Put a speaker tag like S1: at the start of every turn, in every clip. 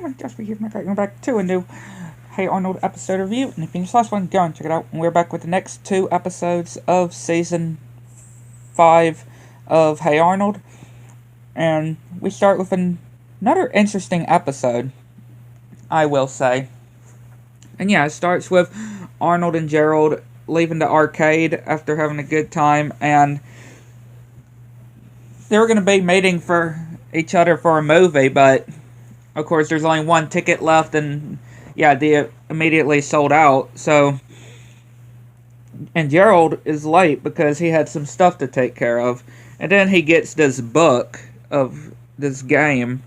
S1: I'm just here, we're back to a new Hey Arnold episode review, and if you missed the last one, go and check it out. And we're back with the next 2 episodes of Season 5 of Hey Arnold, and we start with another interesting episode, I will say. And yeah, it starts with Arnold and Gerald leaving the arcade after having a good time, and they were going to be meeting for each other for a movie, but of course there's only one ticket left, and yeah, they immediately sold out. So, and Gerald is late because he had some stuff to take care of, and then he gets this book of this game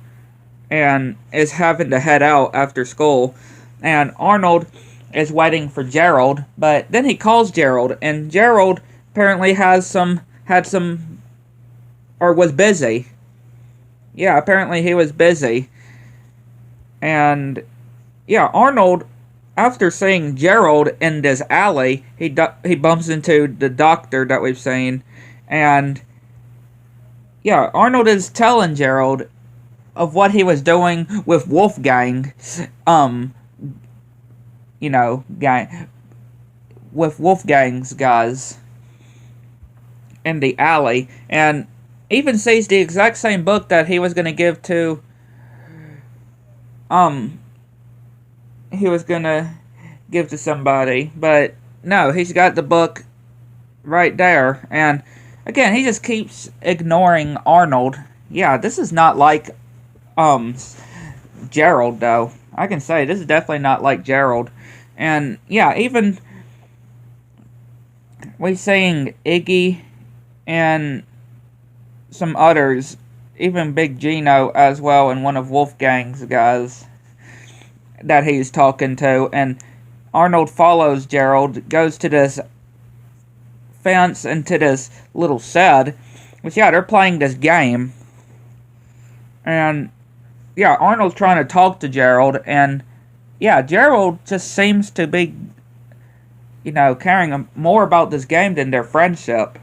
S1: and is having to head out after school, and Arnold is waiting for Gerald, but then he calls Gerald, and Gerald apparently had some or was busy. Yeah, apparently he was busy. And yeah, Arnold, after seeing Gerald in this alley, he bumps into the doctor that we've seen, and yeah, Arnold is telling Gerald of what he was doing with Wolfgang, with Wolfgang's guys in the alley, and even sees the exact same book that he was going to give to, somebody, but no, he's got the book right there, and again, he just keeps ignoring Arnold. Yeah, this is not like, Gerald, though. I can say, this is definitely not like Gerald, and yeah, even we seeing Iggy and some others, even Big Gino as well, and one of Wolfgang's guys that he's talking to, and Arnold follows Gerald, goes to this fence into this little shed, which yeah, they're playing this game, and yeah, Arnold's trying to talk to Gerald, and yeah, Gerald just seems to be, caring more about this game than their friendship.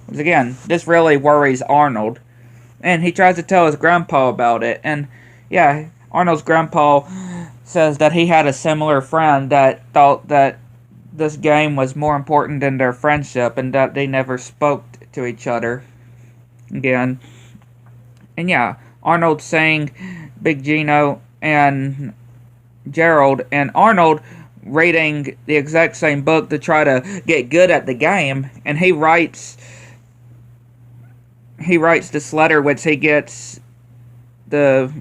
S1: Again, this really worries Arnold, and he tries to tell his grandpa about it, and yeah, Arnold's grandpa says that he had a similar friend that thought that this game was more important than their friendship, and that they never spoke to each other again. And yeah, Arnold saying Big Gino and Gerald, and Arnold reading the exact same book to try to get good at the game, and he writes this letter, which he gets the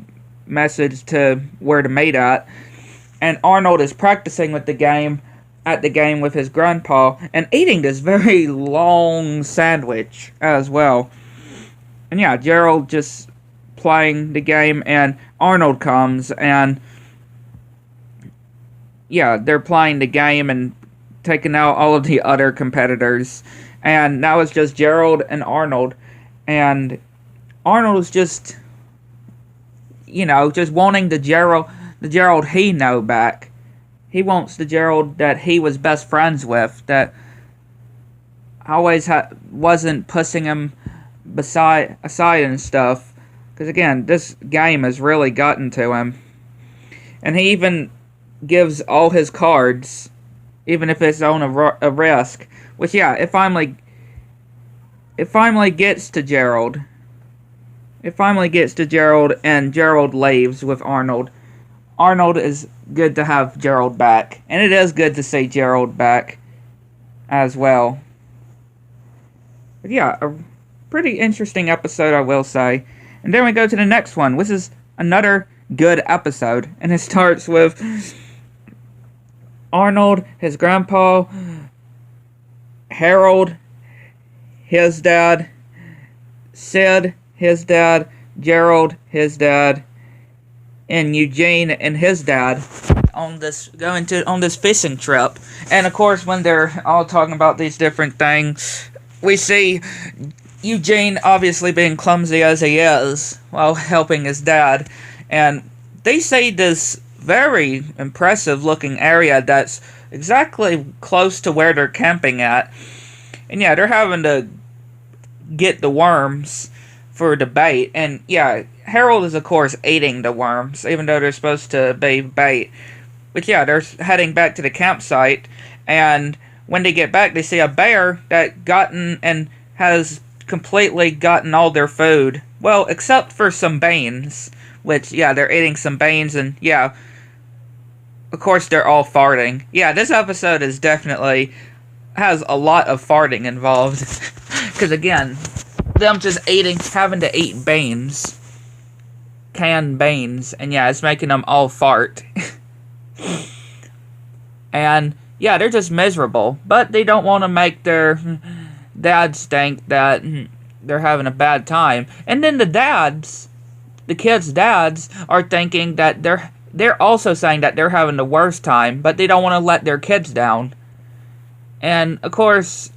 S1: message to where to meet at, and Arnold is practicing with the game with his grandpa, and eating this very long sandwich as well. And yeah, Gerald just playing the game, and Arnold comes, and yeah, they're playing the game and taking out all of the other competitors, and now it's just Gerald and Arnold. And Arnold's just, just wanting the Gerald he know back. He wants the Gerald that he was best friends with, that always wasn't pushing him aside and stuff. Because again, this game has really gotten to him. And he even gives all his cards, even if it's on a risk. Which yeah, it finally gets to Gerald. It finally gets to Gerald, and Gerald leaves with Arnold. Arnold is good to have Gerald back, and it is good to see Gerald back as well. But yeah, a pretty interesting episode, I will say. And then we go to the next one, which is another good episode, and it starts with Arnold, his grandpa, Harold, his dad, Sid, his dad, Gerald, his dad, and Eugene and his dad on this fishing trip. And of course, when they're all talking about these different things, we see Eugene obviously being clumsy as he is while helping his dad, and they see this very impressive looking area that's exactly close to where they're camping at. And yeah, they're having to get the worms for the bait. And yeah, Harold is of course eating the worms, even though they're supposed to be bait. But yeah, they're heading back to the campsite, and when they get back, they see a bear that gotten and has completely gotten all their food. Well, except for some beans, which, yeah, they're eating some beans, and yeah, of course they're all farting. Yeah, this episode is definitely has a lot of farting involved. Because again, them just having to eat beans. Canned beans. And yeah, it's making them all fart. And yeah, they're just miserable. But they don't want to make their dads think that they're having a bad time. And then the kids' dads, are thinking that they're also saying that they're having the worst time, but they don't want to let their kids down. And of course,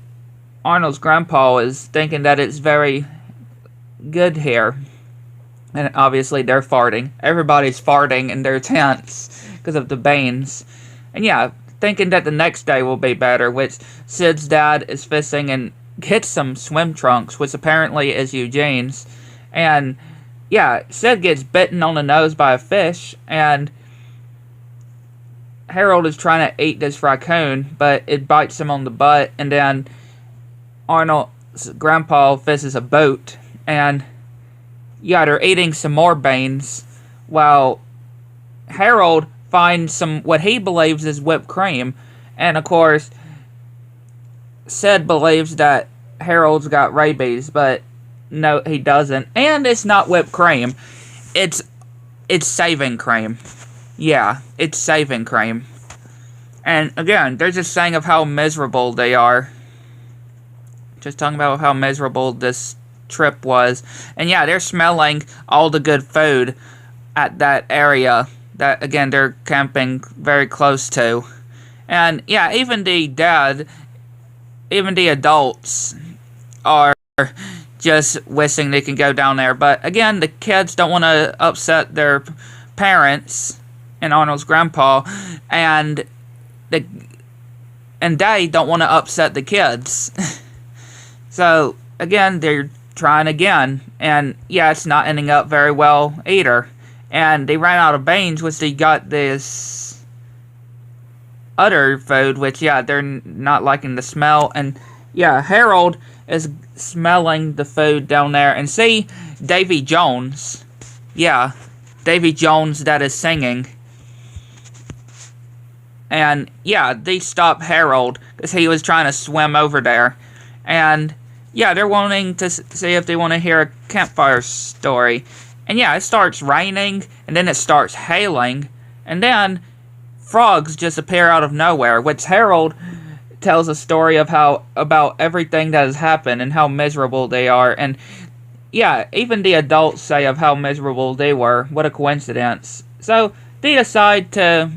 S1: Arnold's grandpa is thinking that it's very good here. And obviously they're farting. Everybody's farting in their tents because of the beans. And yeah, thinking that the next day will be better, which Sid's dad is fishing and gets some swim trunks, which apparently is Eugene's. And yeah, Sid gets bitten on the nose by a fish, and Harold is trying to eat this raccoon, but it bites him on the butt, and then Arnold's grandpa fishes a boat, and yeah, they're eating some more beans, while Harold finds some, what he believes is whipped cream, and of course, Sid believes that Harold's got rabies, but no, he doesn't, and it's not whipped cream, it's saving cream. Yeah, it's saving cream. And again, they're just saying of how miserable they are. Just talking about how miserable this trip was. And yeah, they're smelling all the good food at that area that, again, they're camping very close to. And yeah, even the adults are just wishing they can go down there. But again, the kids don't want to upset their parents and Arnold's grandpa, and they don't want to upset the kids. So again, they're trying again, and yeah, it's not ending up very well either. And they ran out of beans, which they got this other food, which yeah, they're not liking the smell. And yeah, Harold is smelling the food down there, and see Davy Jones. Yeah, Davy Jones that is singing. And yeah, they stop Harold because he was trying to swim over there. And yeah, they're wanting to see if they want to hear a campfire story. And yeah, it starts raining, and then it starts hailing, and then frogs just appear out of nowhere, which Harold tells a story of about everything that has happened and how miserable they are. And yeah, even the adults say of how miserable they were. What a coincidence. So they decide to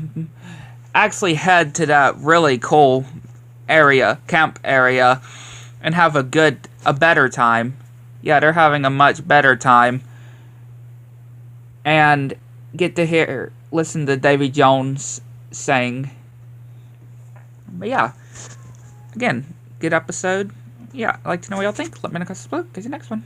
S1: actually head to that really cool camp area, and have a better time. Yeah, they're having a much better time. And get to listen to Davy Jones sing. But yeah, again, good episode. Yeah, I'd like to know what y'all think. Let me know in the comments below. See you next one.